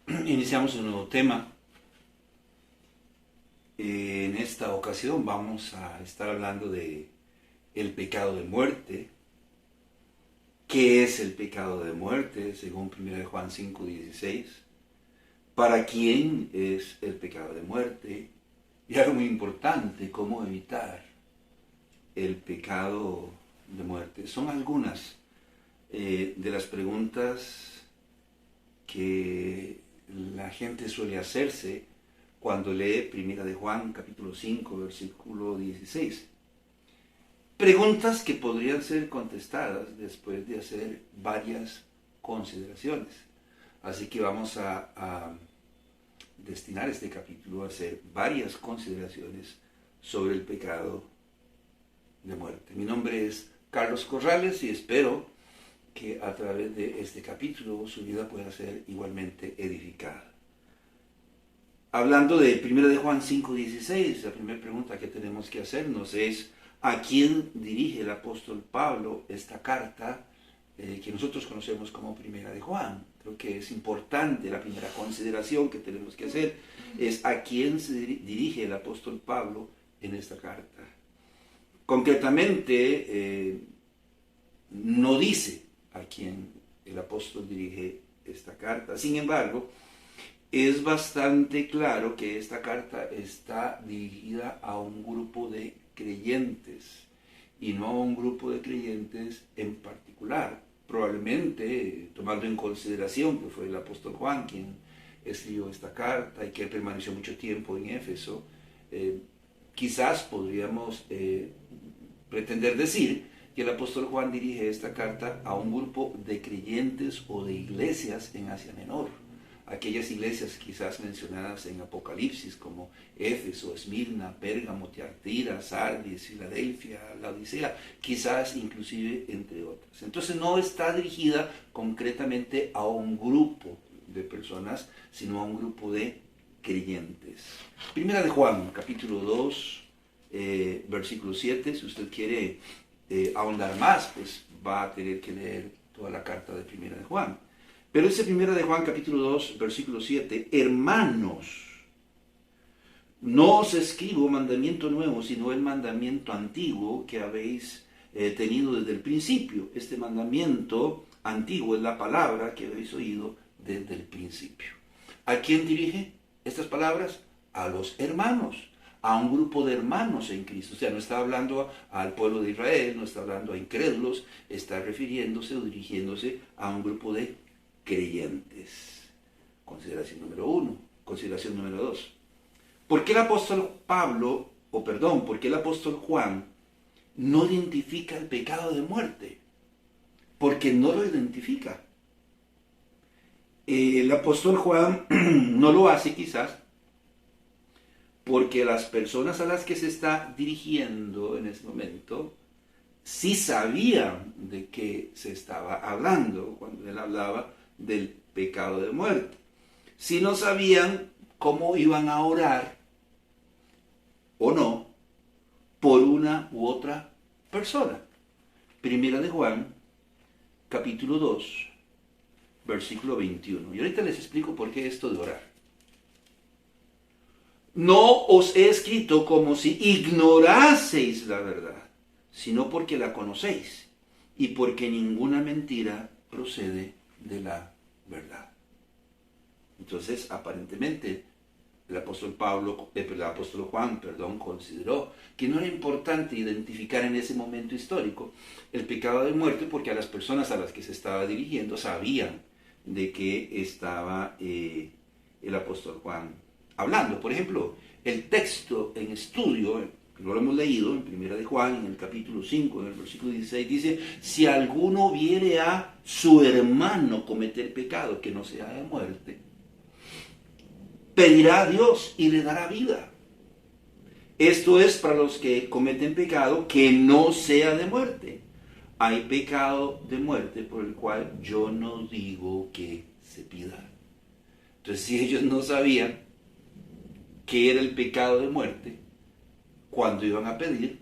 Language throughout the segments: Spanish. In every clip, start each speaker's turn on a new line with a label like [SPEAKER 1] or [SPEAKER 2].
[SPEAKER 1] Iniciamos un nuevo tema. En esta ocasión vamos a estar hablando de el pecado de muerte. ¿Qué es el pecado de muerte? Según 1 Juan 5:16. ¿Para quién es el pecado de muerte? Y algo muy importante, cómo evitar el pecado de muerte. Son algunas de las preguntas que la gente suele hacerse cuando lee 1 Juan capítulo 5 versículo 16. Preguntas que podrían ser contestadas después de hacer varias consideraciones. Así que vamos a destinar este capítulo a hacer varias consideraciones sobre el pecado de muerte. Mi nombre es Carlos Corrales y espero que a través de este capítulo su vida pueda ser igualmente edificada. Hablando de 1 Juan 5:16, la primera pregunta que tenemos que hacernos es ¿a quién dirige el apóstol Pablo esta carta que nosotros conocemos como 1 Juan? Creo que es importante, la primera consideración que tenemos que hacer es a quién se dirige el apóstol Pablo en esta carta. Concretamente, no dice a quién el apóstol dirige esta carta. Sin embargo, es bastante claro que esta carta está dirigida a un grupo de creyentes y no a un grupo de creyentes en particular. Probablemente, tomando en consideración que fue el apóstol Juan quien escribió esta carta y que permaneció mucho tiempo en Éfeso, quizás podríamos pretender decir que el apóstol Juan dirige esta carta a un grupo de creyentes o de iglesias en Asia Menor. Aquellas iglesias quizás mencionadas en Apocalipsis como Éfeso, Esmirna, Pérgamo, Tiatira, Sardis, Filadelfia, Laodicea, quizás inclusive entre otras. Entonces no está dirigida concretamente a un grupo de personas, sino a un grupo de creyentes. Primera de Juan, capítulo 2, versículo 7, si usted quiere ahondar más, pues va a tener que leer toda la carta de Primera de Juan. Pero ese 1 de Juan capítulo 2, versículo 7, hermanos, no os escribo mandamiento nuevo, sino el mandamiento antiguo que habéis tenido desde el principio. Este mandamiento antiguo es la palabra que habéis oído desde el principio. ¿A quién dirige estas palabras? A los hermanos, a un grupo de hermanos en Cristo. O sea, no está hablando al pueblo de Israel, no está hablando a incrédulos, está refiriéndose o dirigiéndose a un grupo de creyentes. Consideración número 1. Consideración número 2. ¿Por qué el apóstol por qué el apóstol Juan no identifica el pecado de muerte? Porque no lo identifica. El apóstol Juan no lo hace quizás porque las personas a las que se está dirigiendo en ese momento sí sabían de qué se estaba hablando cuando él hablaba del pecado de muerte. Si no sabían cómo iban a orar o no por una u otra persona. Primera de Juan, capítulo 2, versículo 21. Y ahorita les explico por qué esto de orar. No os he escrito como si ignoraseis la verdad, sino porque la conocéis y porque ninguna mentira procede de la verdad. Entonces, aparentemente, el apóstol Juan, consideró que no era importante identificar en ese momento histórico el pecado de muerte porque a las personas a las que se estaba dirigiendo sabían de qué estaba el apóstol Juan hablando. Por ejemplo, el texto en estudio, lo hemos leído en 1 de Juan, en el capítulo 5, en el versículo 16, dice, si alguno viere a su hermano cometer pecado que no sea de muerte, pedirá a Dios y le dará vida. Esto es para los que cometen pecado que no sea de muerte. Hay pecado de muerte por el cual yo no digo que se pida. Entonces, si ellos no sabían qué era el pecado de muerte, cuando iban a pedir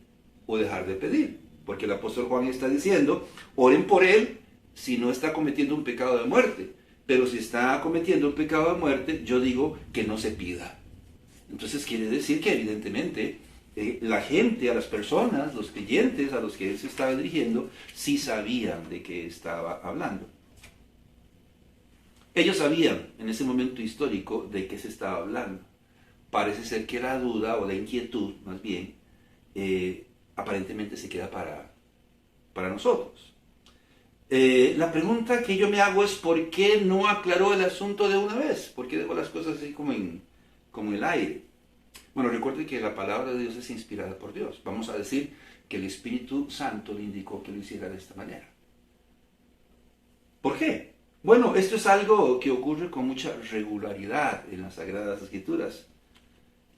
[SPEAKER 1] o dejar de pedir, porque el apóstol Juan está diciendo, oren por él si no está cometiendo un pecado de muerte. pero si está cometiendo un pecado de muerte, yo digo que no se pida. Entonces quiere decir que evidentemente la gente, a las personas, los creyentes a los que él se estaba dirigiendo, sí sabían de qué estaba hablando. Ellos sabían en ese momento histórico de qué se estaba hablando. Parece ser que la duda o la inquietud, más bien, aparentemente se queda para nosotros. La pregunta que yo me hago es ¿por qué no aclaró el asunto de una vez? ¿Por qué dejó las cosas así como en el aire? Bueno, recuerde que la palabra de Dios es inspirada por Dios. Vamos a decir que el Espíritu Santo le indicó que lo hiciera de esta manera. ¿Por qué? Bueno, esto es algo que ocurre con mucha regularidad en las Sagradas Escrituras.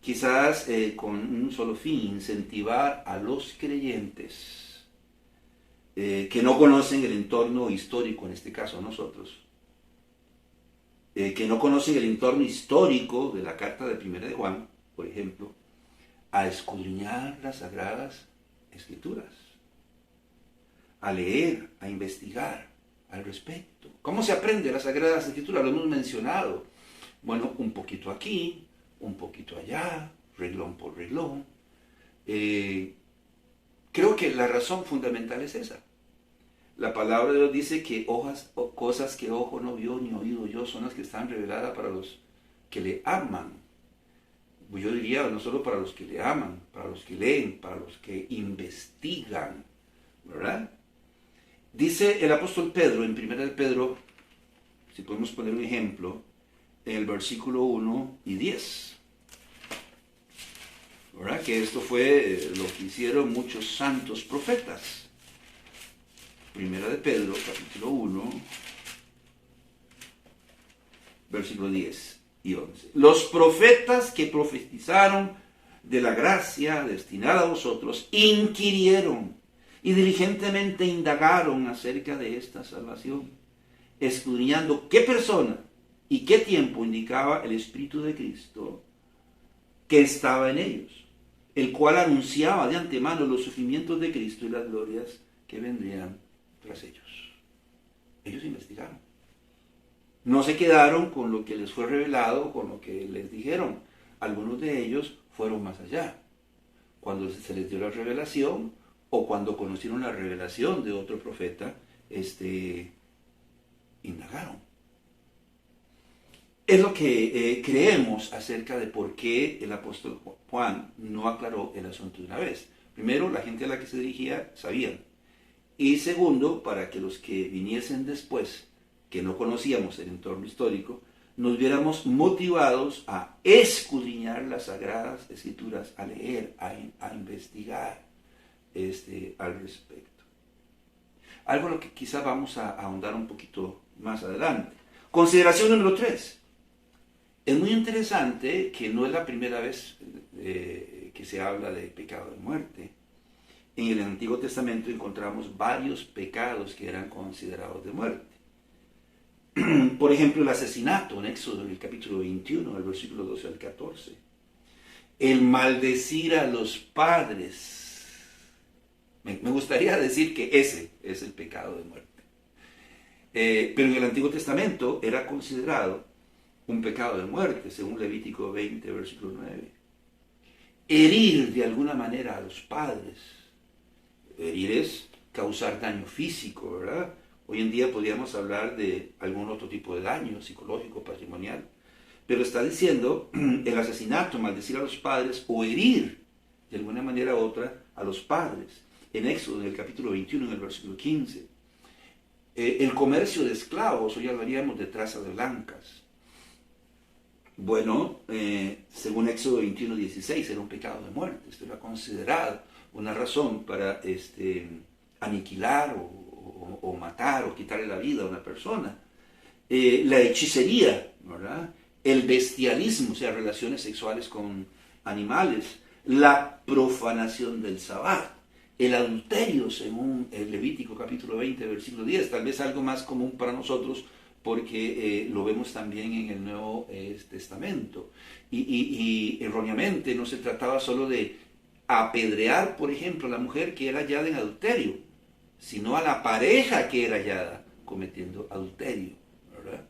[SPEAKER 1] Quizás con un solo fin, incentivar a los creyentes que no conocen el entorno histórico, en este caso nosotros, que no conocen el entorno histórico de la carta de Primera de Juan, por ejemplo, a escudriñar las Sagradas Escrituras, a leer, a investigar al respecto. ¿Cómo se aprende las Sagradas Escrituras? Lo hemos mencionado. Bueno, un poquito aquí, un poquito allá, renglón por renglón. Creo que la razón fundamental es esa. La palabra de Dios dice que cosas que ojo no vio ni oído oyó son las que están reveladas para los que le aman. Yo diría no solo para los que le aman, para los que leen, para los que investigan, ¿verdad? Dice el apóstol Pedro en 1 de Pedro, si podemos poner un ejemplo, en el versículo 1 y 10. ¿Verdad? Que esto fue lo que hicieron muchos santos profetas. Primera de Pedro, capítulo 1, versículo 10 y 11. Los profetas que profetizaron de la gracia destinada a vosotros, inquirieron y diligentemente indagaron acerca de esta salvación, escudriñando qué persona y qué tiempo indicaba el Espíritu de Cristo que estaba en ellos, el cual anunciaba de antemano los sufrimientos de Cristo y las glorias que vendrían tras ellos. Ellos investigaron. No se quedaron con lo que les fue revelado, con lo que les dijeron. Algunos de ellos fueron más allá. Cuando se les dio la revelación o cuando conocieron la revelación de otro profeta, indagaron. Es lo que creemos acerca de por qué el apóstol Juan no aclaró el asunto de una vez. Primero, la gente a la que se dirigía sabían. Y segundo, para que los que viniesen después, que no conocíamos el entorno histórico, nos viéramos motivados a escudriñar las Sagradas Escrituras, a leer, a investigar al respecto. Algo a lo que quizá vamos a ahondar un poquito más adelante. Consideración número 3. Es muy interesante que no es la primera vez que se habla de pecado de muerte. En el Antiguo Testamento encontramos varios pecados que eran considerados de muerte. Por ejemplo, el asesinato en Éxodo, en el capítulo 21, el versículo 12 al 14. El maldecir a los padres. Me gustaría decir que ese es el pecado de muerte. Pero en el Antiguo Testamento era considerado un pecado de muerte, según Levítico 20, versículo 9. Herir de alguna manera a los padres. Herir es causar daño físico, ¿verdad? Hoy en día podríamos hablar de algún otro tipo de daño psicológico, patrimonial. Pero está diciendo el asesinato, maldecir a los padres o herir de alguna manera u otra a los padres. En Éxodo, en el capítulo 21, en el versículo 15. El comercio de esclavos, hoy hablaríamos de trata de blancas. Bueno, según Éxodo 21, 16, era un pecado de muerte. Esto era considerado una razón para aniquilar o matar o quitarle la vida a una persona. La hechicería, ¿verdad? El bestialismo, o sea, relaciones sexuales con animales. La profanación del sabbat. El adulterio, según el Levítico capítulo 20, versículo 10. Tal vez algo más común para nosotros porque lo vemos también en el Nuevo Testamento. Y erróneamente no se trataba solo de apedrear, por ejemplo, a la mujer que era hallada en adulterio, sino a la pareja que era hallada cometiendo adulterio, ¿verdad?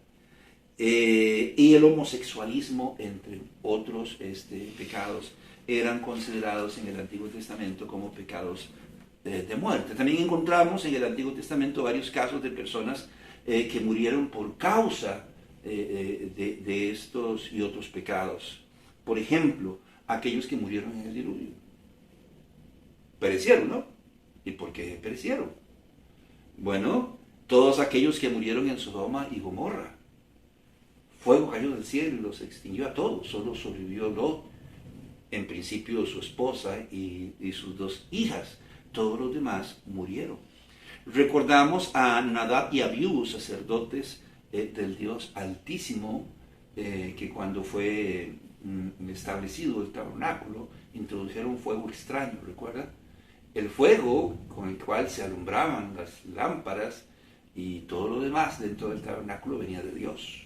[SPEAKER 1] y el homosexualismo, entre otros pecados, eran considerados en el Antiguo Testamento como pecados de muerte. También encontramos en el Antiguo Testamento varios casos de personas que murieron por causa de estos y otros pecados. Por ejemplo, aquellos que murieron en el diluvio. Perecieron, ¿no? ¿Y por qué perecieron? Bueno, todos aquellos que murieron en Sodoma y Gomorra. Fuego cayó del cielo y los extinguió a todos. Solo sobrevivió Lot, en principio su esposa y sus 2 hijas. Todos los demás murieron. Recordamos a Nadab y Abiú, sacerdotes del Dios Altísimo, que cuando fue establecido el tabernáculo, introdujeron fuego extraño, ¿recuerda? El fuego con el cual se alumbraban las lámparas y todo lo demás dentro del tabernáculo venía de Dios.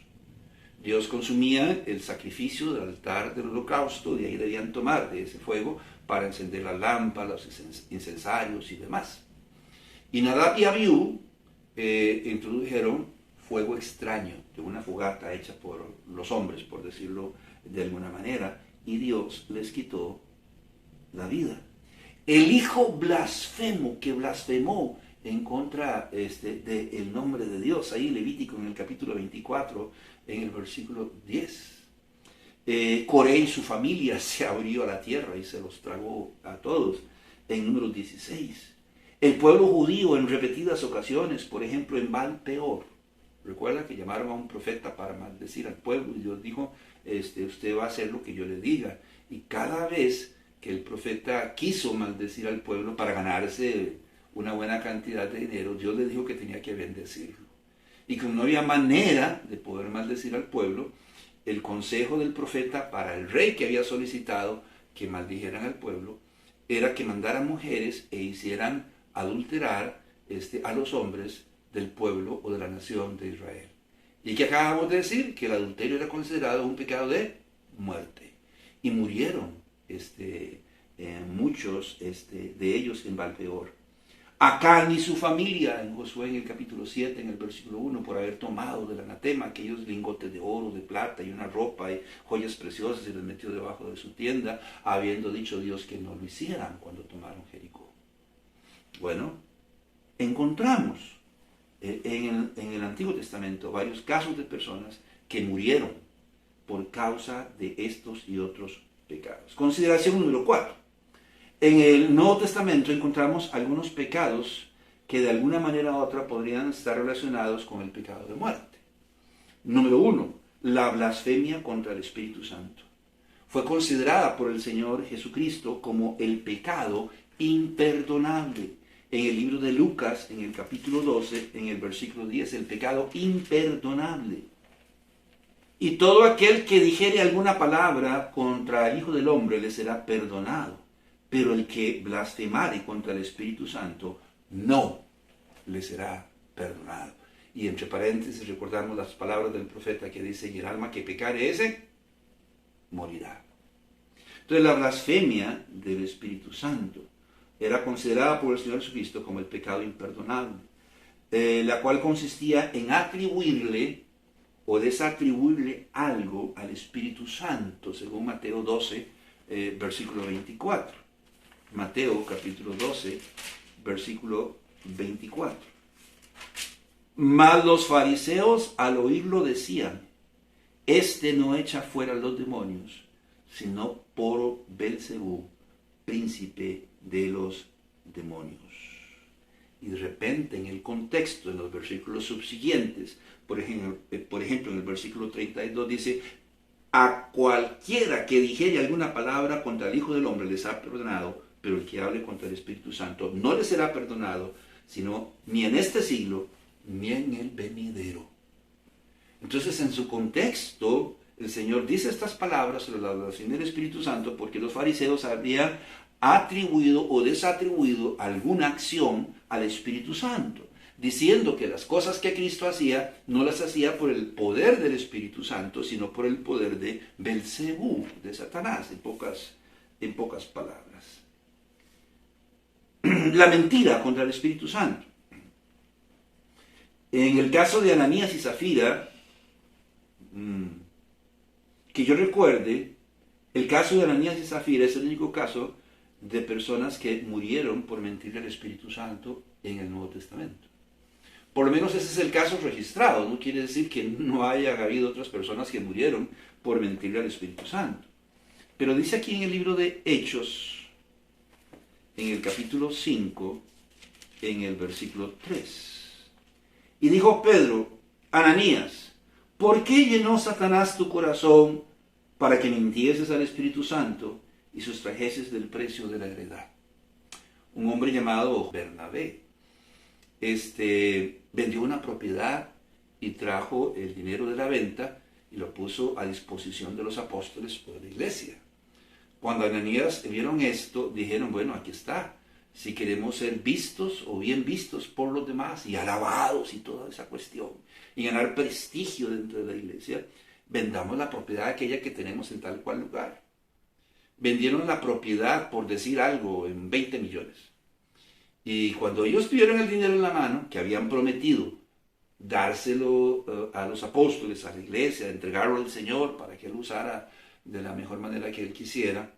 [SPEAKER 1] Dios consumía el sacrificio del altar del holocausto, de ahí debían tomar de ese fuego para encender las lámparas, los incensarios y demás. Y Nadab y Abiú introdujeron fuego extraño de una fogata hecha por los hombres, por decirlo de alguna manera, y Dios les quitó la vida. El hijo blasfemo que blasfemó en contra del nombre de Dios, ahí Levítico en el capítulo 24, en el versículo 10. Coré y su familia se abrió a la tierra y se los tragó a todos, en Números 16. El pueblo judío en repetidas ocasiones, por ejemplo en Baal Peor, recuerda que llamaron a un profeta para maldecir al pueblo y Dios dijo, usted va a hacer lo que yo le diga. Y cada vez que el profeta quiso maldecir al pueblo para ganarse una buena cantidad de dinero, Dios le dijo que tenía que bendecirlo. Y como no había manera de poder maldecir al pueblo, el consejo del profeta para el rey que había solicitado que maldijeran al pueblo era que mandaran mujeres e hicieran adulterar a los hombres del pueblo o de la nación de Israel. Y que acabamos de decir que el adulterio era considerado un pecado de muerte. Y murieron muchos de ellos en Baal Peor. Acán y su familia, en Josué en el capítulo 7, en el versículo 1, por haber tomado del anatema aquellos lingotes de oro, de plata y una ropa y joyas preciosas y les metió debajo de su tienda, habiendo dicho Dios que no lo hicieran cuando tomaron Jericó. Bueno, encontramos en el Antiguo Testamento varios casos de personas que murieron por causa de estos y otros pecados. Consideración número 4. En el Nuevo Testamento encontramos algunos pecados que de alguna manera u otra podrían estar relacionados con el pecado de muerte. Número 1, la blasfemia contra el Espíritu Santo. Fue considerada por el Señor Jesucristo como el pecado imperdonable. En el libro de Lucas, en el capítulo 12, en el versículo 10, el pecado imperdonable. Y todo aquel que dijere alguna palabra contra el Hijo del Hombre le será perdonado. Pero el que blasfemare contra el Espíritu Santo no le será perdonado. Y entre paréntesis recordamos las palabras del profeta que dice, y el alma que pecare ese, morirá. Entonces la blasfemia del Espíritu Santo era considerada por el Señor Jesucristo como el pecado imperdonable, la cual consistía en atribuirle o desatribuirle algo al Espíritu Santo, según Mateo 12, versículo 24. Mateo capítulo 12, versículo 24. Mas los fariseos al oírlo decían, no echa fuera los demonios, sino por Belcebú, príncipe de los demonios. Y de repente en el contexto, en los versículos subsiguientes, por ejemplo en el versículo 32 dice, a cualquiera que dijere alguna palabra contra el Hijo del Hombre les ha perdonado, pero el que hable contra el Espíritu Santo no le será perdonado, sino ni en este siglo, ni en el venidero. Entonces, en su contexto, el Señor dice estas palabras sobre la adoración del Espíritu Santo porque los fariseos habían atribuido o desatribuido alguna acción al Espíritu Santo, diciendo que las cosas que Cristo hacía no las hacía por el poder del Espíritu Santo, sino por el poder de Belcebú, de Satanás, en pocas palabras. La mentira contra el Espíritu Santo. En el caso de Ananías y Zafira, que yo recuerde, el caso de Ananías y Zafira es el único caso de personas que murieron por mentirle al Espíritu Santo en el Nuevo Testamento. Por lo menos ese es el caso registrado. No quiere decir que no haya habido otras personas que murieron por mentirle al Espíritu Santo. Pero dice aquí en el libro de Hechos, en el capítulo 5, en el versículo 3. Y dijo Pedro, Ananías, ¿por qué llenó Satanás tu corazón para que mintieses al Espíritu Santo y sustrajeses del precio de la heredad? Un hombre llamado Bernabé vendió una propiedad y trajo el dinero de la venta y lo puso a disposición de los apóstoles o de la iglesia. Cuando Ananías vieron esto, dijeron, bueno, aquí está. Si queremos ser vistos o bien vistos por los demás y alabados y toda esa cuestión, y ganar prestigio dentro de la iglesia, vendamos la propiedad aquella que tenemos en tal cual lugar. Vendieron la propiedad, por decir algo, en 20 millones. Y cuando ellos tuvieron el dinero en la mano, que habían prometido dárselo a los apóstoles, a la iglesia, entregarlo al Señor para que Él usara de la mejor manera que Él quisiera,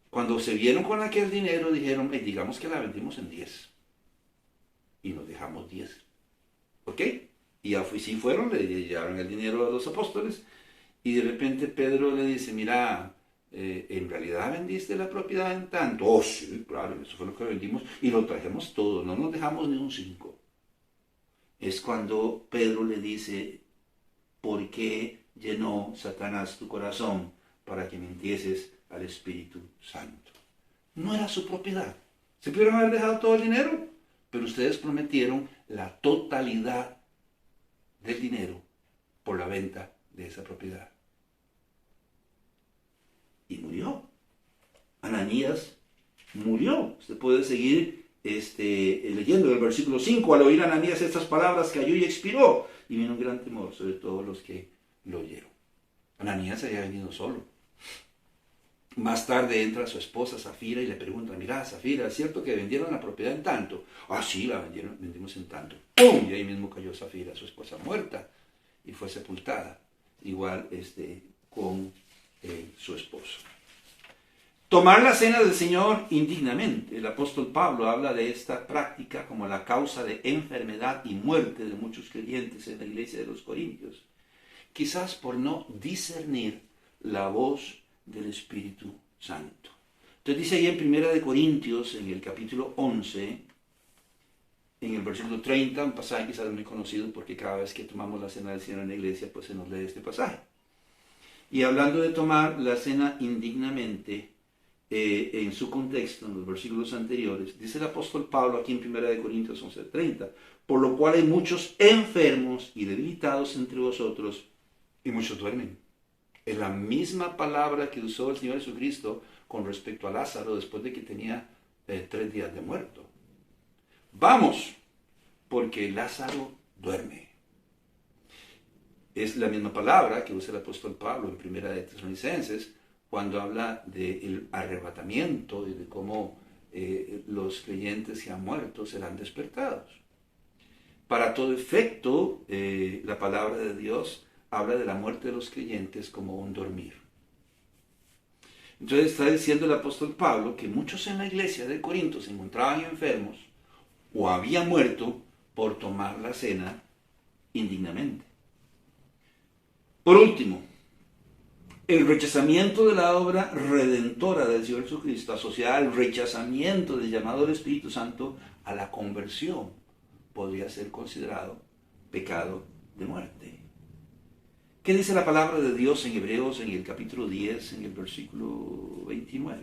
[SPEAKER 1] cuando se vieron con aquel dinero, dijeron, digamos que la vendimos en 10. Y nos dejamos 10. ¿Ok? Y así fueron, le llevaron el dinero a los apóstoles. Y de repente Pedro le dice, mira, ¿en realidad vendiste la propiedad en tanto? Oh, sí, claro, eso fue lo que vendimos. Y lo trajimos todo, no nos dejamos ni un 5. Es cuando Pedro le dice, ¿por qué llenó Satanás tu corazón para que mintieses al Espíritu Santo? No era su propiedad. Se pudieron haber dejado todo el dinero, pero ustedes prometieron la totalidad del dinero por la venta de esa propiedad. Y murió. Ananías murió. Usted puede seguir leyendo el versículo 5. Al oír Ananías estas palabras, cayó y expiró. Y vino un gran temor sobre todos los que lo oyeron. Ananías había venido solo. Más tarde entra su esposa Zafira y le pregunta, mira, Zafira, ¿es cierto que vendieron la propiedad en tanto? Ah, sí, vendimos en tanto. ¡Pum! Y ahí mismo cayó Zafira, su esposa muerta, y fue sepultada, igual con su esposo. Tomar la cena del Señor indignamente. El apóstol Pablo habla de esta práctica como la causa de enfermedad y muerte de muchos creyentes en la iglesia de los Corintios, quizás por no discernir la voz del Espíritu Santo. Entonces dice ahí en 1 Corintios, en el capítulo 11, en el versículo 30, un pasaje quizás muy conocido porque cada vez que tomamos la cena del Señor en la iglesia, pues se nos lee este pasaje. Y hablando de tomar la cena indignamente, en su contexto, en los versículos anteriores, dice el apóstol Pablo aquí en 1 Corintios 11:30, por lo cual hay muchos enfermos y debilitados entre vosotros, y muchos duermen. Es la misma palabra que usó el Señor Jesucristo con respecto a Lázaro después de que tenía 3 días de muerto. Vamos, porque Lázaro duerme. Es la misma palabra que usa el apóstol Pablo en 1 de Tesalonicenses cuando habla del arrebatamiento y de cómo los creyentes que han muerto serán despertados. Para todo efecto, la palabra de Dios habla de la muerte de los creyentes como un dormir. Entonces está diciendo el apóstol Pablo que muchos en la iglesia de Corinto se encontraban enfermos o habían muerto por tomar la cena indignamente. Por último, el rechazamiento de la obra redentora del Señor Jesucristo, asociada al rechazamiento del llamado del Espíritu Santo a la conversión, podría ser considerado pecado de muerte. ¿Qué dice la palabra de Dios en Hebreos en el capítulo 10, en el versículo 29?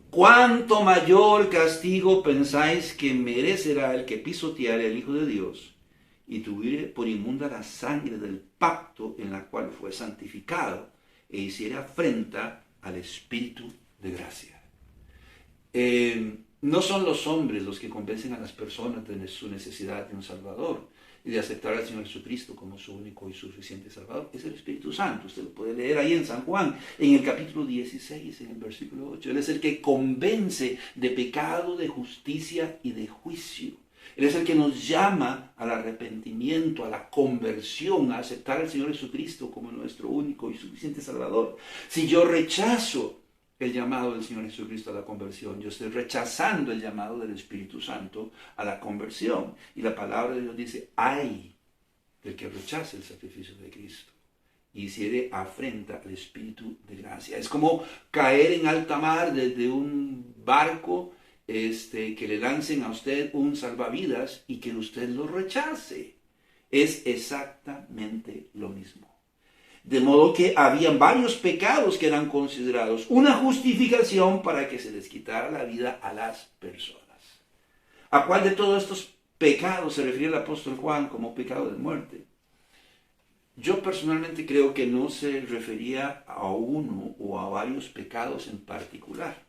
[SPEAKER 1] ¿Cuánto mayor castigo pensáis que merecerá el que pisoteare al Hijo de Dios y tuviere por inmunda la sangre del pacto en la cual fue santificado e hiciera afrenta al Espíritu de gracia? No son los hombres los que convencen a las personas de su necesidad de un Salvador y de aceptar al Señor Jesucristo como su único y suficiente Salvador. Es el Espíritu Santo. Usted lo puede leer ahí en San Juan, en el capítulo 16, en el versículo 8. Él es el que convence de pecado, de justicia y de juicio. Él es el que nos llama al arrepentimiento, a la conversión, a aceptar al Señor Jesucristo como nuestro único y suficiente Salvador. Si yo rechazo el llamado del Señor Jesucristo a la conversión, yo estoy rechazando el llamado del Espíritu Santo a la conversión. Y la palabra de Dios dice, ay del que rechace el sacrificio de Cristo y hiciere afrenta al Espíritu de gracia. Es como caer en alta mar desde un barco, que le lancen a usted un salvavidas y que usted lo rechace. Es exactamente lo mismo. De modo que habían varios pecados que eran considerados una justificación para que se les quitara la vida a las personas. ¿A cuál de todos estos pecados se refiere el apóstol Juan como pecado de muerte? Yo personalmente creo que no se refería a uno o a varios pecados en particular,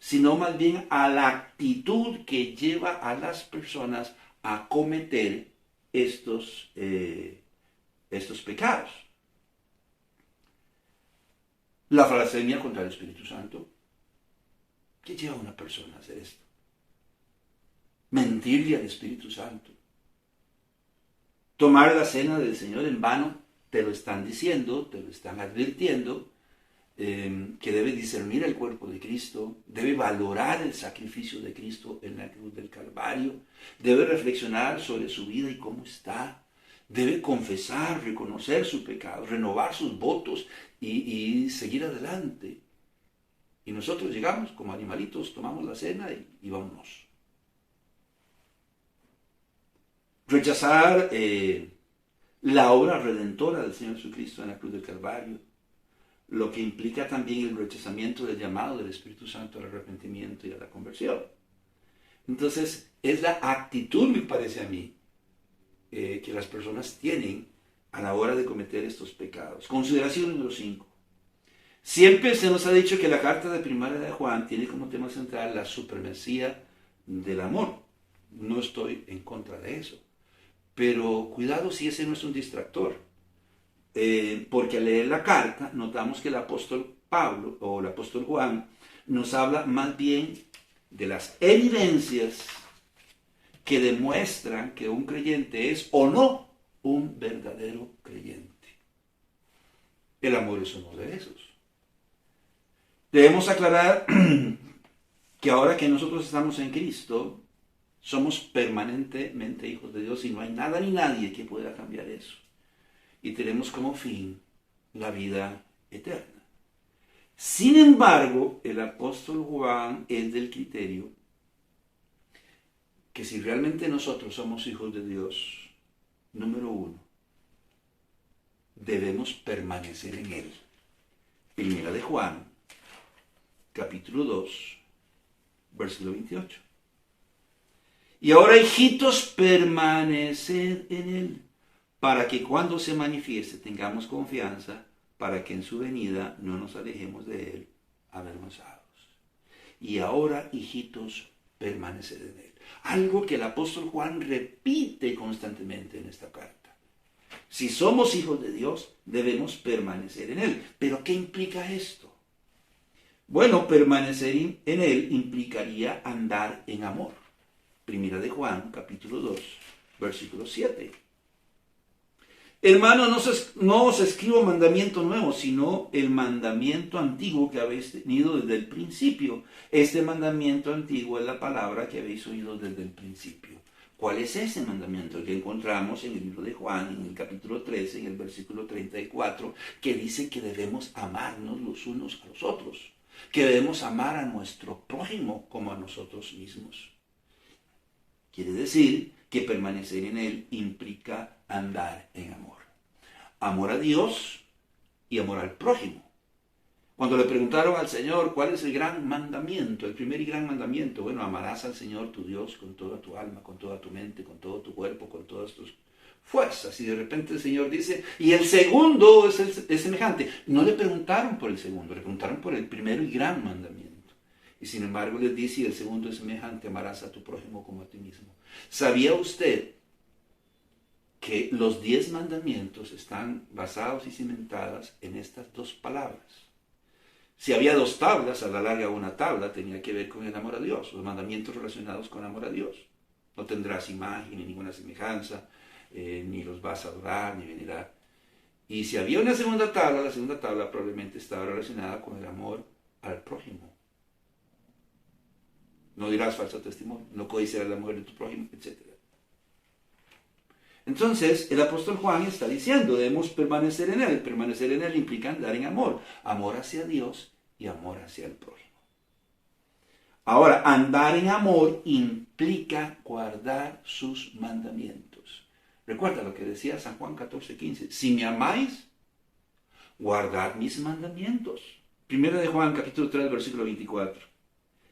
[SPEAKER 1] sino más bien a la actitud que lleva a las personas a cometer estos pecados. La blasfemia contra el Espíritu Santo. ¿Qué lleva a una persona a hacer esto? Mentirle al Espíritu Santo. Tomar la cena del Señor en vano, te lo están diciendo, te lo están advirtiendo, que debe discernir el cuerpo de Cristo, debe valorar el sacrificio de Cristo en la cruz del Calvario, debe reflexionar sobre su vida y cómo está, debe confesar, reconocer su pecado, renovar sus votos y seguir adelante. Y nosotros llegamos como animalitos, tomamos la cena y vámonos. Rechazar la obra redentora del Señor Jesucristo en la cruz del Calvario, lo que implica también el rechazamiento del llamado del Espíritu Santo al arrepentimiento y a la conversión. Entonces, es la actitud, me parece a mí, que las personas tienen a la hora de cometer estos pecados. Consideración número 5. Siempre se nos ha dicho que la carta de Primera de Juan tiene como tema central la supremacía del amor. No estoy en contra de eso. Pero cuidado si ese no es un distractor. Porque al leer la carta notamos que el apóstol Pablo o el apóstol Juan nos habla más bien de las evidencias que demuestran que un creyente es o no un verdadero creyente. El amor es uno de esos. Debemos aclarar que ahora que nosotros estamos en Cristo, somos permanentemente hijos de Dios y no hay nada ni nadie que pueda cambiar eso. Y tenemos como fin la vida eterna. Sin embargo, el apóstol Juan es del criterio que si realmente nosotros somos hijos de Dios, número 1, debemos permanecer en Él. Primera de Juan, capítulo 2, versículo 28. Y ahora, hijitos, permaneced en Él, para que cuando se manifieste tengamos confianza, para que en su venida no nos alejemos de Él avergonzados. Y ahora, hijitos, permaneced en Él. Algo que el apóstol Juan repite constantemente en esta carta. Si somos hijos de Dios, debemos permanecer en Él. ¿Pero qué implica esto? Bueno, permanecer en Él implicaría andar en amor. Primera de Juan, capítulo 2, versículo 7. Hermano, no os escribo mandamiento nuevo, sino el mandamiento antiguo que habéis tenido desde el principio. Este mandamiento antiguo es la palabra que habéis oído desde el principio. ¿Cuál es ese mandamiento? El que encontramos en el libro de Juan, en el capítulo 13, en el versículo 34, que dice que debemos amarnos los unos a los otros, que debemos amar a nuestro prójimo como a nosotros mismos. Quiere decir que permanecer en Él implica andar en amor. Amor a Dios y amor al prójimo. Cuando le preguntaron al Señor cuál es el gran mandamiento, el primer y gran mandamiento, bueno, amarás al Señor tu Dios con toda tu alma, con toda tu mente, con todo tu cuerpo, con todas tus fuerzas. Y de repente el Señor dice, y el segundo es semejante. No le preguntaron por el segundo, le preguntaron por el primero y gran mandamiento. Y sin embargo les dice, y el segundo es semejante, amarás a tu prójimo como a ti mismo. ¿Sabía usted que los 10 mandamientos están basados y cimentadas en estas dos palabras? Si había 2 tablas, a la larga una tabla tenía que ver con el amor a Dios, los mandamientos relacionados con amor a Dios. No tendrás imagen ni ninguna semejanza, ni los vas a adorar, ni venerar. Y si había una segunda tabla, la segunda tabla probablemente estaba relacionada con el amor al prójimo. No dirás falso testimonio, no codiciarás la mujer de tu prójimo, etc. Entonces, el apóstol Juan está diciendo, debemos permanecer en él. Permanecer en él implica andar en amor. Amor hacia Dios y amor hacia el prójimo. Ahora, andar en amor implica guardar sus mandamientos. Recuerda lo que decía San Juan 14:15. Si me amáis, guardad mis mandamientos. Primera de Juan capítulo 3, versículo 24.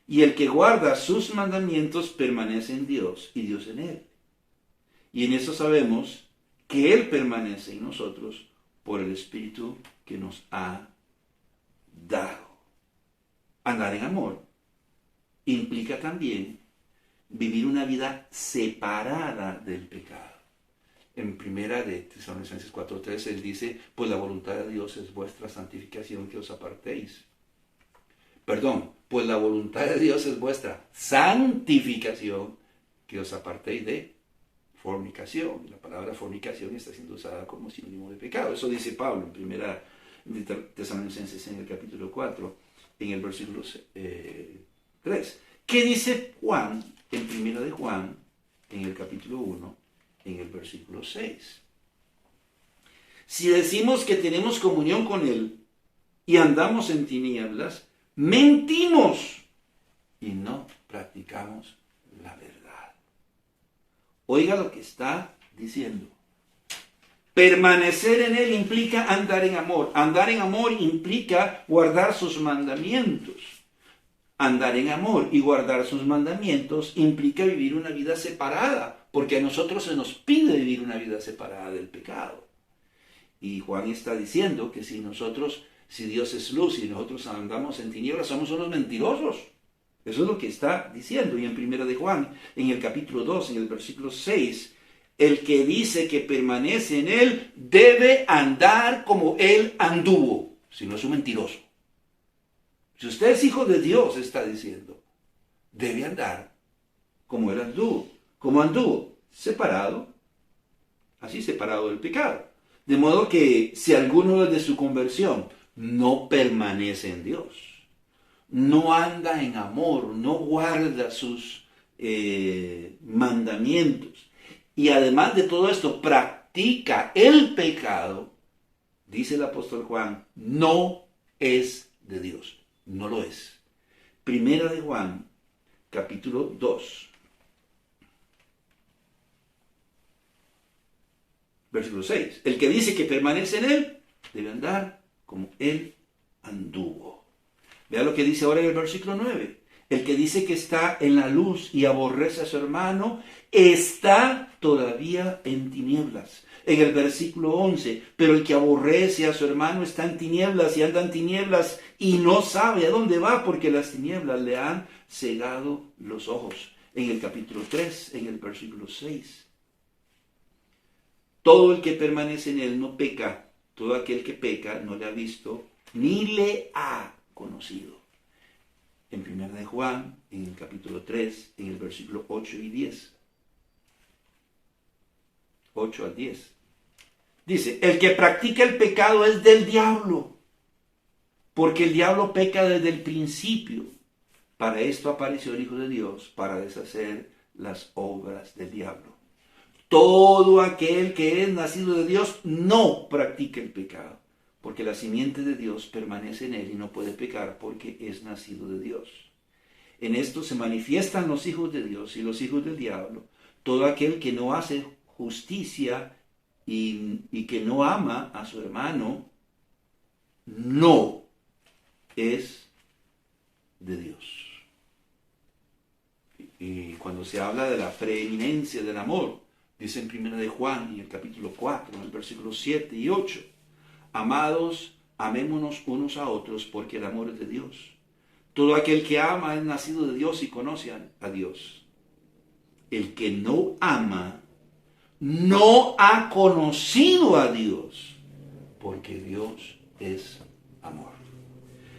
[SPEAKER 1] Y el que guarda sus mandamientos permanece en Dios y Dios en él. Y en eso sabemos que Él permanece en nosotros por el Espíritu que nos ha dado. Andar en amor implica también vivir una vida separada del pecado. En primera de Tesalonicenses 4:3 Él dice, pues la voluntad de Dios es vuestra santificación, que os apartéis. Perdón, pues la voluntad de Dios es vuestra santificación, que os apartéis de fornicación. La palabra fornicación está siendo usada como sinónimo de pecado. Eso dice Pablo en primera de Tesalonicenses en el capítulo 4, en el versículo 3. ¿Qué dice Juan en primera de Juan, en el capítulo 1, en el versículo 6? Si decimos que tenemos comunión con Él y andamos en tinieblas, mentimos y no practicamos la verdad. Oiga lo que está diciendo. Permanecer en Él implica andar en amor. Andar en amor implica guardar sus mandamientos. Andar en amor y guardar sus mandamientos implica vivir una vida separada, porque a nosotros se nos pide vivir una vida separada del pecado. Y Juan está diciendo que si Dios es luz y nosotros andamos en tinieblas, somos unos mentirosos. Eso es lo que está diciendo. Y en primera de Juan, en el capítulo 2, en el versículo 6, el que dice que permanece en Él debe andar como Él anduvo. Si no es un mentiroso. Si usted es hijo de Dios, está diciendo, debe andar como Él anduvo. ¿Cómo anduvo? Separado. Así separado del pecado. De modo que si alguno desde su conversión no permanece en Dios, no anda en amor, no guarda sus mandamientos, y además de todo esto practica el pecado, dice el apóstol Juan, no es de Dios. No lo es. Primera de Juan, capítulo 2. Versículo 6. El que dice que permanece en Él, debe andar como Él anduvo. Vea lo que dice ahora en el versículo 9. El que dice que está en la luz y aborrece a su hermano, está todavía en tinieblas. En el versículo 11, pero el que aborrece a su hermano está en tinieblas y anda en tinieblas y no sabe a dónde va porque las tinieblas le han cegado los ojos. En el capítulo 3, en el versículo 6. Todo el que permanece en Él no peca. Todo aquel que peca no le ha visto ni le ha conocido. En 1 de Juan, en el capítulo 3, en el versículo 8 y 10. 8 al 10. Dice, el que practica el pecado es del diablo, porque el diablo peca desde el principio. Para esto apareció el Hijo de Dios, para deshacer las obras del diablo. Todo aquel que es nacido de Dios no practica el pecado, porque la simiente de Dios permanece en él y no puede pecar porque es nacido de Dios. En esto se manifiestan los hijos de Dios y los hijos del diablo. Todo aquel que no hace justicia y que no ama a su hermano, no es de Dios. Y cuando se habla de la preeminencia del amor, dice en 1 de Juan, en el capítulo 4, en el versículo 7 y 8, amados, amémonos unos a otros porque el amor es de Dios. Todo aquel que ama es nacido de Dios y conoce a Dios. El que no ama no ha conocido a Dios, porque Dios es amor.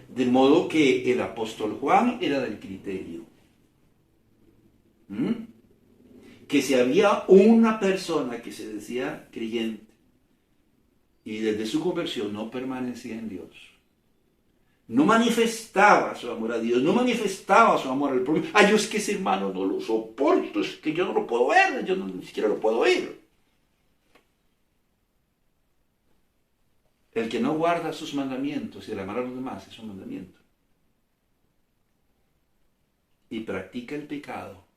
[SPEAKER 1] De modo que el apóstol Juan era del criterio que si había una persona que se decía creyente y desde su conversión no permanecía en Dios, no manifestaba su amor a Dios, no manifestaba su amor al prójimo. Ay, yo es que ese hermano no lo soporto, es que yo no lo puedo ver, yo ni siquiera lo puedo oír. El que no guarda sus mandamientos y el amar a los demás es un mandamiento, y practica el pecado,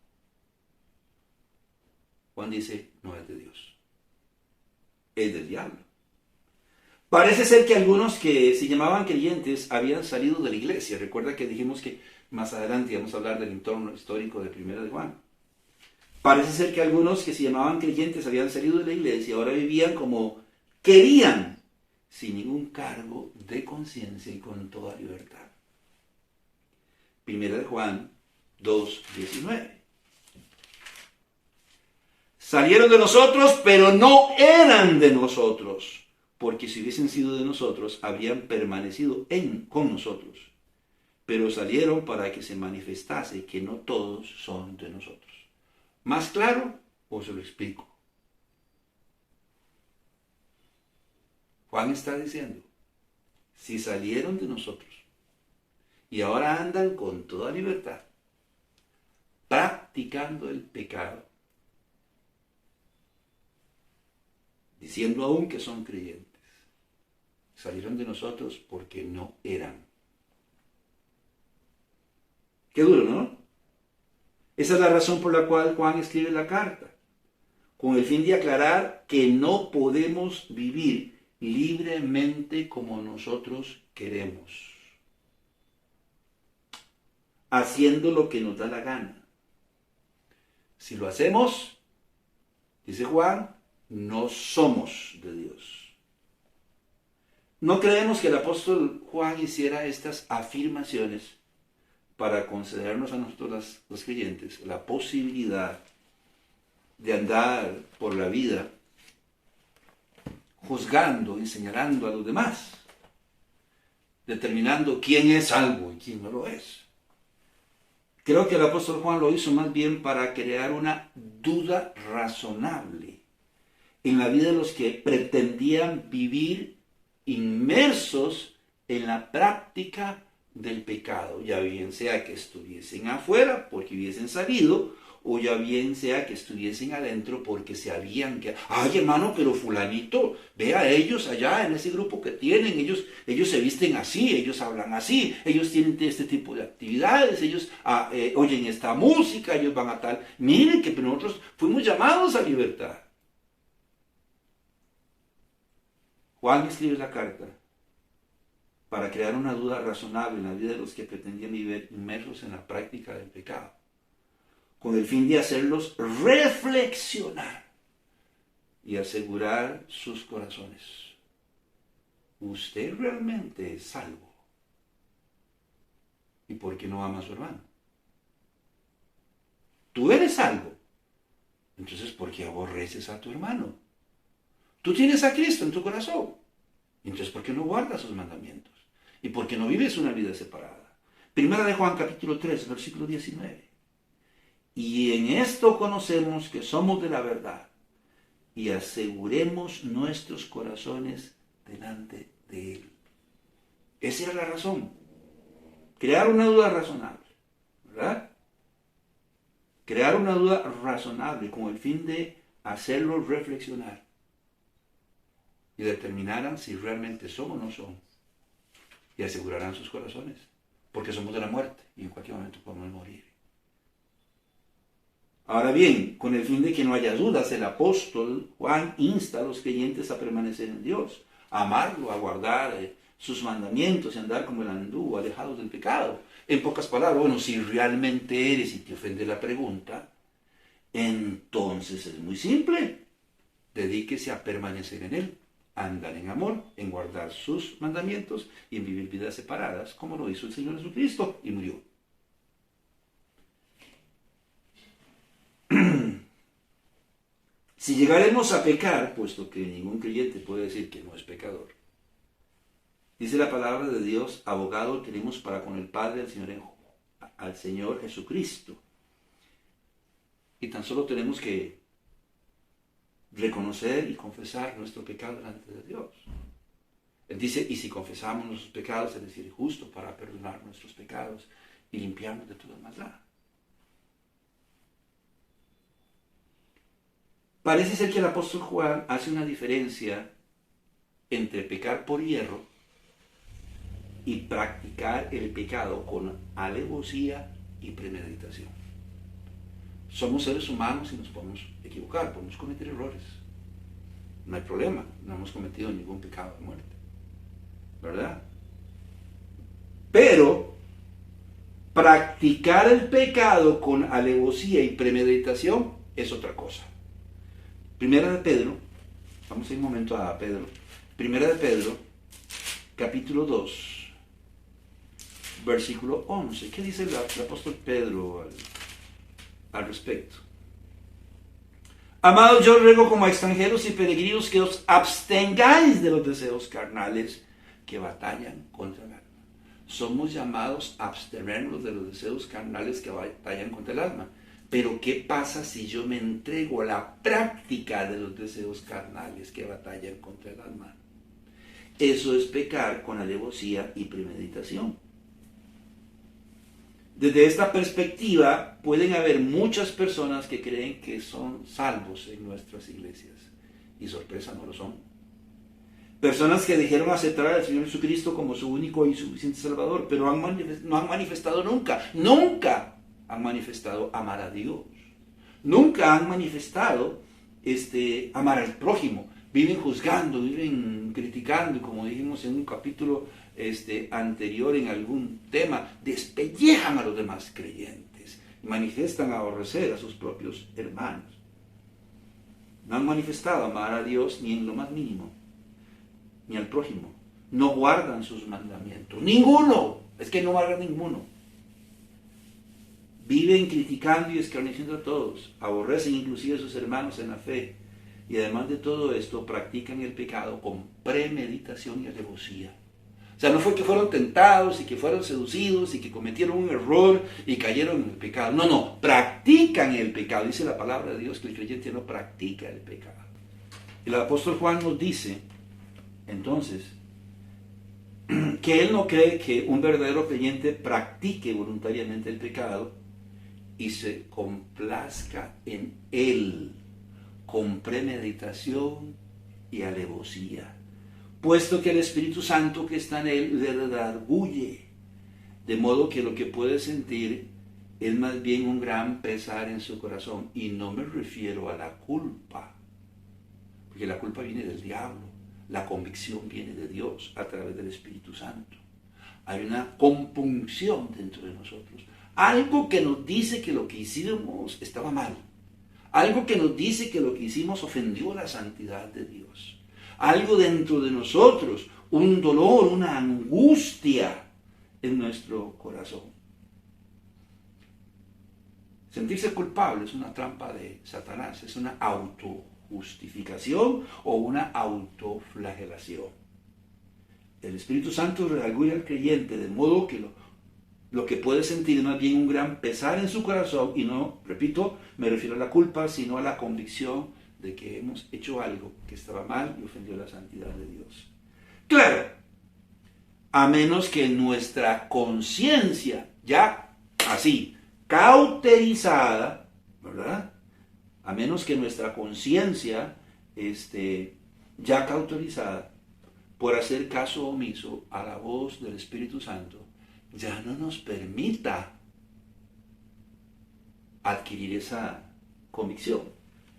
[SPEAKER 1] Juan dice, no es de Dios, es del diablo. Parece ser que algunos que se llamaban creyentes habían salido de la iglesia. Recuerda que dijimos que más adelante íbamos a hablar del entorno histórico de Primera de Juan. Parece ser que algunos que se llamaban creyentes habían salido de la iglesia y ahora vivían como querían, sin ningún cargo de conciencia y con toda libertad. Primera de Juan 2:19. Salieron de nosotros, pero no eran de nosotros. Porque si hubiesen sido de nosotros, habrían permanecido con nosotros. Pero salieron para que se manifestase que no todos son de nosotros. ¿Más claro o se lo explico? Juan está diciendo, si salieron de nosotros y ahora andan con toda libertad, practicando el pecado, diciendo aún que son creyentes, salieron de nosotros porque no eran. Qué duro, ¿no? Esa es la razón por la cual Juan escribe la carta, con el fin de aclarar que no podemos vivir libremente como nosotros queremos, haciendo lo que nos da la gana. Si lo hacemos, dice Juan, no somos de Dios. No creemos que el apóstol Juan hiciera estas afirmaciones para concedernos a nosotros los creyentes la posibilidad de andar por la vida juzgando y señalando a los demás, determinando quién es salvo y quién no lo es. Creo que el apóstol Juan lo hizo más bien para crear una duda razonable en la vida de los que pretendían vivir inmersos en la práctica del pecado, ya bien sea que estuviesen afuera porque hubiesen salido, o ya bien sea que estuviesen adentro porque se habían quedado. Ay, hermano, pero fulanito, ve a ellos allá en ese grupo que tienen, ellos se visten así, ellos hablan así, ellos tienen este tipo de actividades, ellos oyen esta música, ellos van a tal. Miren que nosotros fuimos llamados a libertad. Juan escribe la carta para crear una duda razonable en la vida de los que pretendían vivir inmersos en la práctica del pecado, con el fin de hacerlos reflexionar y asegurar sus corazones. ¿Usted realmente es salvo? ¿Y por qué no ama a su hermano? ¿Tú eres salvo? Entonces, ¿por qué aborreces a tu hermano? Tú tienes a Cristo en tu corazón. Entonces, ¿por qué no guardas sus mandamientos? ¿Y por qué no vives una vida separada? Primera de Juan capítulo 3, versículo 19. Y en esto conocemos que somos de la verdad y aseguremos nuestros corazones delante de Él. Esa era la razón. Crear una duda razonable, ¿verdad? Crear una duda razonable con el fin de hacerlos reflexionar y determinaran si realmente son o no son, y asegurarán sus corazones, porque somos de la muerte y en cualquier momento podemos morir. Ahora bien, con el fin de que no haya dudas, el apóstol Juan insta a los creyentes a permanecer en Dios, a amarlo, a guardar sus mandamientos y andar como el anduvo, alejados del pecado. En pocas palabras, bueno, si realmente eres y te ofende la pregunta, entonces es muy simple. Dedíquese a permanecer en Él, a andar en amor, en guardar sus mandamientos y en vivir vidas separadas, como lo hizo el Señor Jesucristo y murió. Si llegaremos a pecar, puesto que ningún creyente puede decir que no es pecador, dice la palabra de Dios, abogado tenemos para con el Padre al Señor Jesucristo. Y tan solo tenemos que reconocer y confesar nuestro pecado delante de Dios. Él dice, y si confesamos nuestros pecados, es decir, justo para perdonar nuestros pecados y limpiarnos de toda maldad. Parece ser que el apóstol Juan hace una diferencia entre pecar por hierro y practicar el pecado con alevosía y premeditación. Somos seres humanos y nos podemos equivocar, podemos cometer errores. No hay problema, no hemos cometido ningún pecado de muerte, ¿verdad? Pero practicar el pecado con alevosía y premeditación es otra cosa. Primera de Pedro, vamos a ir un momento a Pedro. Primera de Pedro, capítulo 2, versículo 11. ¿Qué dice el apóstol Pedro al respecto? Amados, yo ruego como extranjeros y peregrinos que os abstengáis de los deseos carnales que batallan contra el alma. Somos llamados a abstenernos de los deseos carnales que batallan contra el alma. Pero ¿qué pasa si yo me entrego a la práctica de los deseos carnales que batallan contra el alma? Eso es pecar con alevosía y premeditación. Desde esta perspectiva pueden haber muchas personas que creen que son salvos en nuestras iglesias y sorpresa no lo son. Personas que dijeron aceptar al Señor Jesucristo como su único y suficiente Salvador, pero no han manifestado nunca han manifestado amar a Dios. Nunca han manifestado amar al prójimo. Viven juzgando, viven criticando, y como dijimos en un capítulo anterior en algún tema, despellejan a los demás creyentes, manifiestan aborrecer a sus propios hermanos. No han manifestado amar a Dios ni en lo más mínimo, ni al prójimo. No guardan sus mandamientos. Ninguno. Es que no guardan ninguno. Viven criticando y escarneciendo a todos. Aborrecen inclusive a sus hermanos en la fe. Y además de todo esto, practican el pecado con premeditación y alevosía. O sea, no fue que fueron tentados y que fueron seducidos y que cometieron un error y cayeron en el pecado. No, practican el pecado. Dice la palabra de Dios que el creyente no practica el pecado. El apóstol Juan nos dice, entonces, que él no cree que un verdadero creyente practique voluntariamente el pecado y se complazca en él con premeditación y alevosía, puesto que el Espíritu Santo que está en él le redarguye, de modo que lo que puede sentir es más bien un gran pesar en su corazón. Y no me refiero a la culpa, porque la culpa viene del diablo. La convicción viene de Dios a través del Espíritu Santo. Hay una compunción dentro de nosotros. Algo que nos dice que lo que hicimos estaba mal. Algo que nos dice que lo que hicimos ofendió la santidad de Dios. Algo dentro de nosotros, un dolor, una angustia en nuestro corazón. Sentirse culpable es una trampa de Satanás, es una autojustificación o una autoflagelación. El Espíritu Santo redarguye al creyente de modo que lo que puede sentir es más bien un gran pesar en su corazón, y no, repito, me refiero a la culpa, sino a la convicción de que hemos hecho algo que estaba mal y ofendió la santidad de Dios. Claro, a menos que nuestra conciencia, ya así, cauterizada, ¿verdad? A menos que nuestra conciencia ya cauterizada por hacer caso omiso a la voz del Espíritu Santo, ya no nos permita adquirir esa convicción.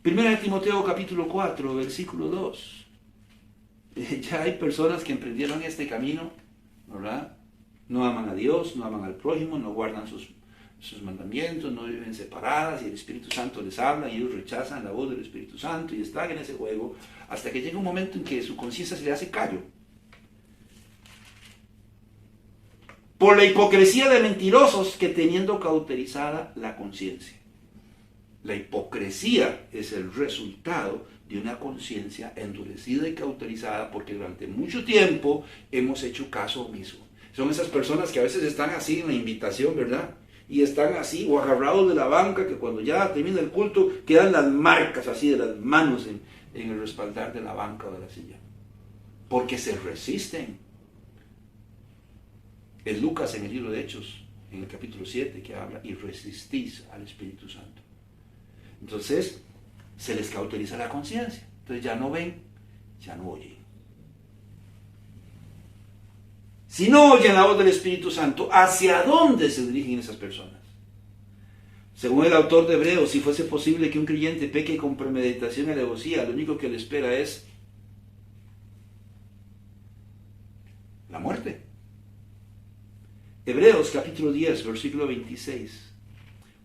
[SPEAKER 1] Primera de Timoteo capítulo 4, versículo 2. Ya hay personas que emprendieron este camino, ¿verdad? No aman a Dios, no aman al prójimo, no guardan sus mandamientos, no viven separadas, y el Espíritu Santo les habla y ellos rechazan la voz del Espíritu Santo y están en ese juego hasta que llega un momento en que su conciencia se le hace callo. Por la hipocresía de mentirosos que teniendo cauterizada la conciencia. La hipocresía es el resultado de una conciencia endurecida y cauterizada porque durante mucho tiempo hemos hecho caso omiso. Son esas personas que a veces están así en la invitación, ¿verdad? y están así o agarrados de la banca, que cuando ya termina el culto quedan las marcas así de las manos en el respaldar de la banca o de la silla, porque se resisten. Es Lucas en el libro de Hechos, en el capítulo 7, que habla, y resistís al Espíritu Santo. Entonces, se les cauteriza la conciencia. Entonces ya no ven, ya no oyen. Si no oyen la voz del Espíritu Santo, ¿hacia dónde se dirigen esas personas? Según el autor de Hebreos, si fuese posible que un creyente peque con premeditación y alevosía, lo único que le espera es la muerte. Hebreos capítulo 10, versículo 26.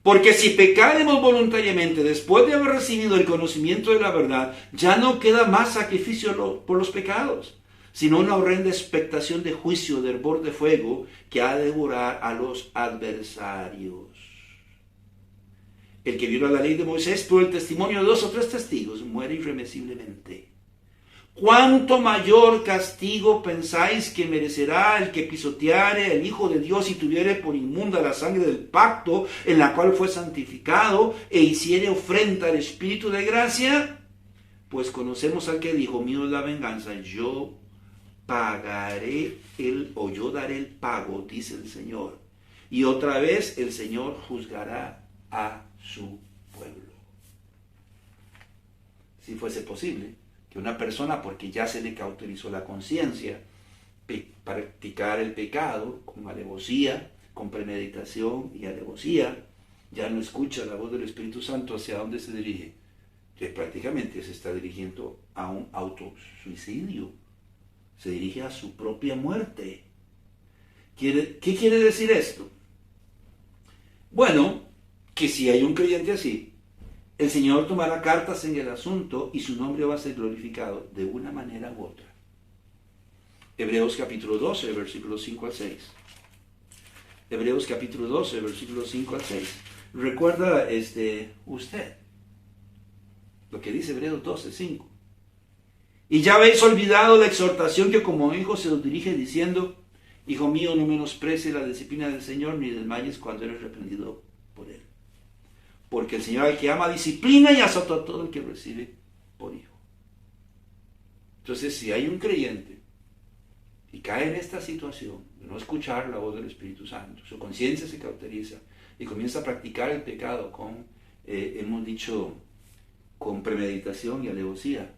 [SPEAKER 1] Porque si pecaremos voluntariamente después de haber recibido el conocimiento de la verdad, ya no queda más sacrificio por los pecados, sino una horrenda expectación de juicio, de hervor de fuego, que ha de devorar a los adversarios. El que viola la ley de Moisés por el testimonio de 2 o 3 testigos muere irremisiblemente. ¿Cuánto mayor castigo pensáis que merecerá el que pisoteare al Hijo de Dios y tuviere por inmunda la sangre del pacto en la cual fue santificado e hiciere ofrenda al Espíritu de gracia? Pues conocemos al que dijo, mío es la venganza, yo pagaré yo daré el pago, dice el Señor. Y otra vez el Señor juzgará a su pueblo. Si fuese posible que una persona, porque ya se le cauterizó la conciencia, practicar el pecado con alevosía, con premeditación y alevosía, ya no escucha la voz del Espíritu Santo, ¿hacia dónde se dirige? Que prácticamente se está dirigiendo a un autosuicidio, se dirige a su propia muerte. ¿Qué quiere decir esto? Bueno, que si hay un creyente así, el Señor tomará cartas en el asunto y su nombre va a ser glorificado de una manera u otra. Hebreos capítulo 12, versículos 5 al 6. Hebreos capítulo 12, versículos 5 al 6. ¿Recuerda usted lo que dice Hebreos 12, 5? Y ya habéis olvidado la exhortación que como hijo se os dirige diciendo, hijo mío, no menosprecies la disciplina del Señor, ni desmayes cuando eres reprendido por él. Porque el Señor al que ama disciplina y azota a todo el que recibe por hijo. Entonces, si hay un creyente y cae en esta situación de no escuchar la voz del Espíritu Santo, su conciencia se cauteriza y comienza a practicar el pecado con, hemos dicho, con premeditación y alevosía,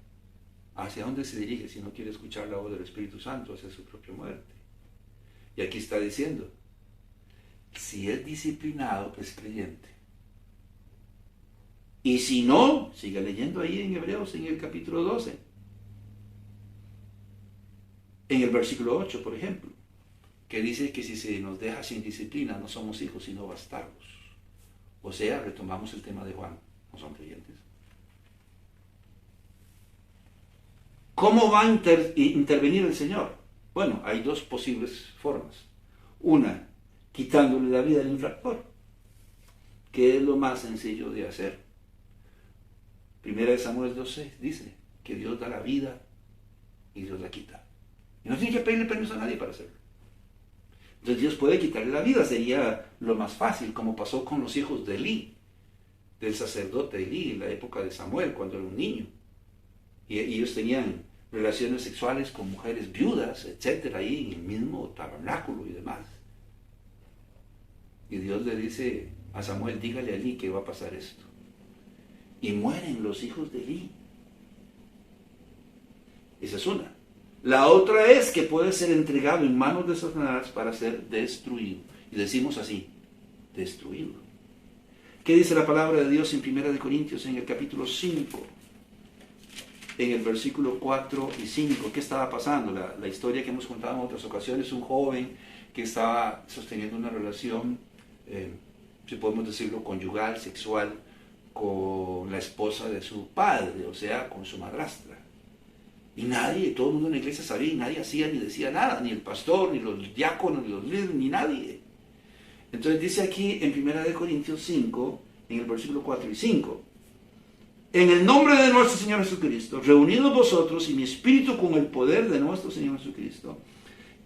[SPEAKER 1] ¿hacia dónde se dirige si no quiere escuchar la voz del Espíritu Santo? Hacia su propia muerte. Y aquí está diciendo, si es disciplinado, es creyente. Y si no, siga leyendo ahí en Hebreos, en el capítulo 12. En el versículo 8, por ejemplo, que dice que si se nos deja sin disciplina, no somos hijos, sino bastardos. O sea, retomamos el tema de Juan, no son creyentes. ¿Cómo va a intervenir el Señor? Bueno, hay 2 posibles formas. Una, quitándole la vida al infractor, que es lo más sencillo de hacer. Primera de Samuel 2:6 dice que Dios da la vida y Dios la quita. Y no tiene que pedirle permiso a nadie para hacerlo. Entonces Dios puede quitarle la vida, sería lo más fácil, como pasó con los hijos de Elí, del sacerdote Elí, en la época de Samuel, cuando era un niño. Y ellos tenían relaciones sexuales con mujeres viudas, etcétera, ahí en el mismo tabernáculo y demás. Y Dios le dice a Samuel, dígale a Elí que va a pasar esto. Y mueren los hijos de Elí. Esa es una. La otra es que puede ser entregado en manos de Satanás para ser destruido. Y decimos así, destruido. ¿Qué dice la palabra de Dios en 1 Corintios en el capítulo 5? En el versículo 4 y 5. ¿Qué estaba pasando? La historia que hemos contado en otras ocasiones, un joven que estaba sosteniendo una relación, si podemos decirlo, conyugal, sexual, con la esposa de su padre, o sea, con su madrastra. Y nadie, todo el mundo en la iglesia sabía, y nadie hacía ni decía nada, ni el pastor, ni los diáconos, ni los líderes, ni nadie. Entonces dice aquí en 1 Corintios 5, en el versículo 4 y 5, en el nombre de nuestro Señor Jesucristo, reunidos vosotros y mi espíritu con el poder de nuestro Señor Jesucristo,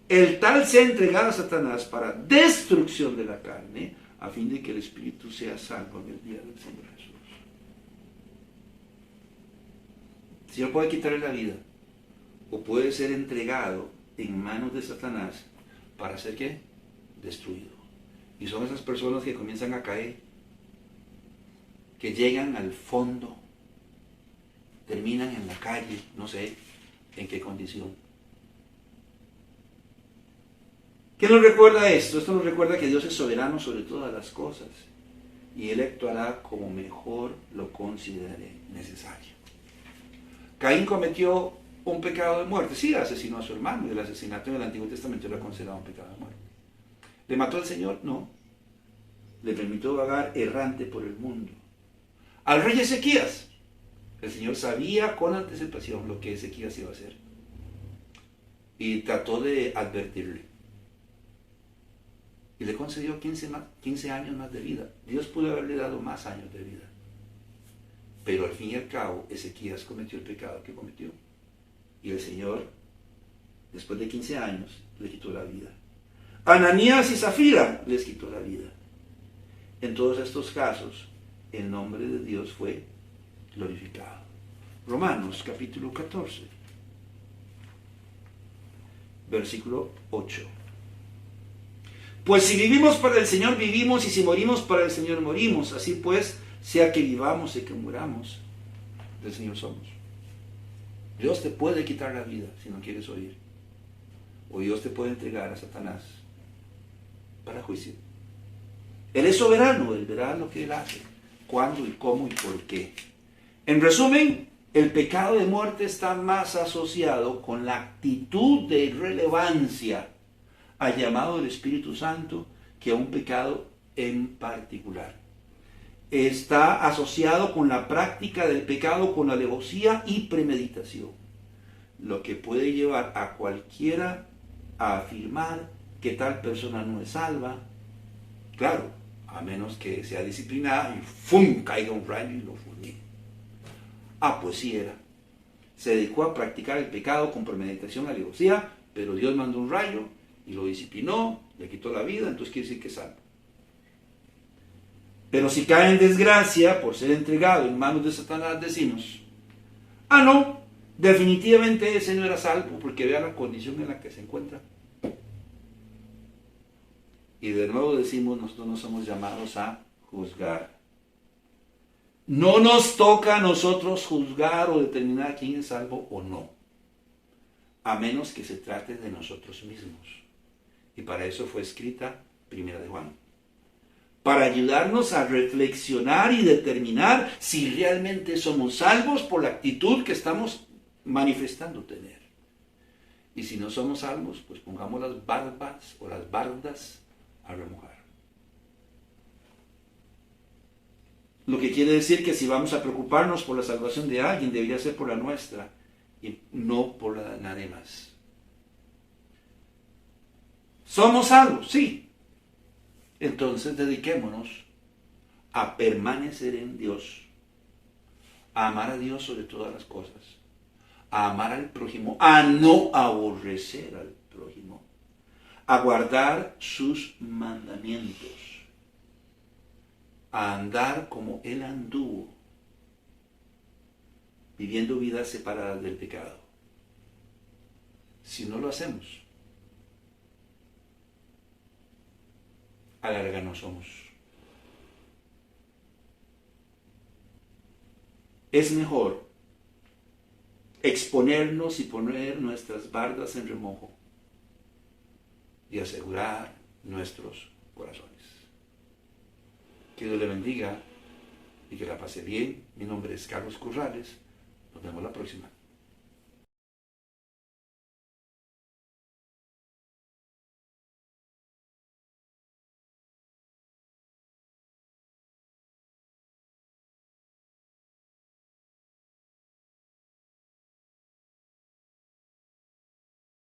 [SPEAKER 1] el tal sea entregado a Satanás para destrucción de la carne, a fin de que el espíritu sea salvo en el día del Señor Jesús. El Señor puede quitarle la vida o puede ser entregado en manos de Satanás para ser ¿qué? Destruido. Y son esas personas que comienzan a caer, que llegan al fondo, terminan en la calle, no sé en qué condición. ¿Qué nos recuerda esto? Esto nos recuerda que Dios es soberano sobre todas las cosas y Él actuará como mejor lo considere necesario. Caín cometió un pecado de muerte. Sí, asesinó a su hermano y el asesinato en el Antiguo Testamento era considerado un pecado de muerte. ¿Le mató al Señor? No. Le permitió vagar errante por el mundo. Al rey Ezequías, el Señor sabía con anticipación lo que Ezequías iba a hacer y trató de advertirle. Y le concedió 15 años más de vida. Dios pudo haberle dado más años de vida. Pero al fin y al cabo, Ezequías cometió el pecado que cometió. Y el Señor, después de 15 años, le quitó la vida. Ananías y Zafira les quitó la vida. En todos estos casos, el nombre de Dios fue glorificado. Romanos capítulo 14, versículo 8. Pues si vivimos para el Señor, vivimos, y si morimos para el Señor, morimos. Así pues, sea que vivamos y que muramos, del Señor somos. Dios te puede quitar la vida si no quieres oír. O Dios te puede entregar a Satanás para juicio. Él es soberano, Él verá lo que Él hace, cuándo y cómo y por qué. En resumen, el pecado de muerte está más asociado con la actitud de irrelevancia al llamado del Espíritu Santo que a un pecado en particular. Está asociado con la práctica del pecado con alevosía y premeditación, lo que puede llevar a cualquiera a afirmar que tal persona no es salva, claro, a menos que sea disciplinada y ¡fum! Caiga un rayo y lo fulmine. Ah, pues sí era. Se dedicó a practicar el pecado con premeditación, alevosía, pero Dios mandó un rayo y lo disciplinó, le quitó la vida, entonces quiere decir que es salvo. Pero si cae en desgracia por ser entregado en manos de Satanás, decimos, no, definitivamente ese no era salvo, porque vea la condición en la que se encuentra. Y de nuevo decimos, nosotros no somos llamados a juzgar. No nos toca a nosotros juzgar o determinar quién es salvo o no, a menos que se trate de nosotros mismos. Y para eso fue escrita Primera de Juan. Para ayudarnos a reflexionar y determinar si realmente somos salvos por la actitud que estamos manifestando tener. Y si no somos salvos, pues pongamos las barbas o las bardas a remojar. Lo que quiere decir que si vamos a preocuparnos por la salvación de alguien, debería ser por la nuestra y no por la de nadie más. ¿Somos salvos? Sí. Entonces dediquémonos a permanecer en Dios, a amar a Dios sobre todas las cosas, a amar al prójimo, a no aborrecer al prójimo, a guardar sus mandamientos, a andar como Él anduvo, viviendo vidas separadas del pecado. Si no lo hacemos, a la larga no somos. Es mejor exponernos y poner nuestras bardas en remojo y asegurar nuestros corazones. Que Dios le bendiga y que la pase bien. Mi nombre es Carlos Corrales. Nos vemos la próxima.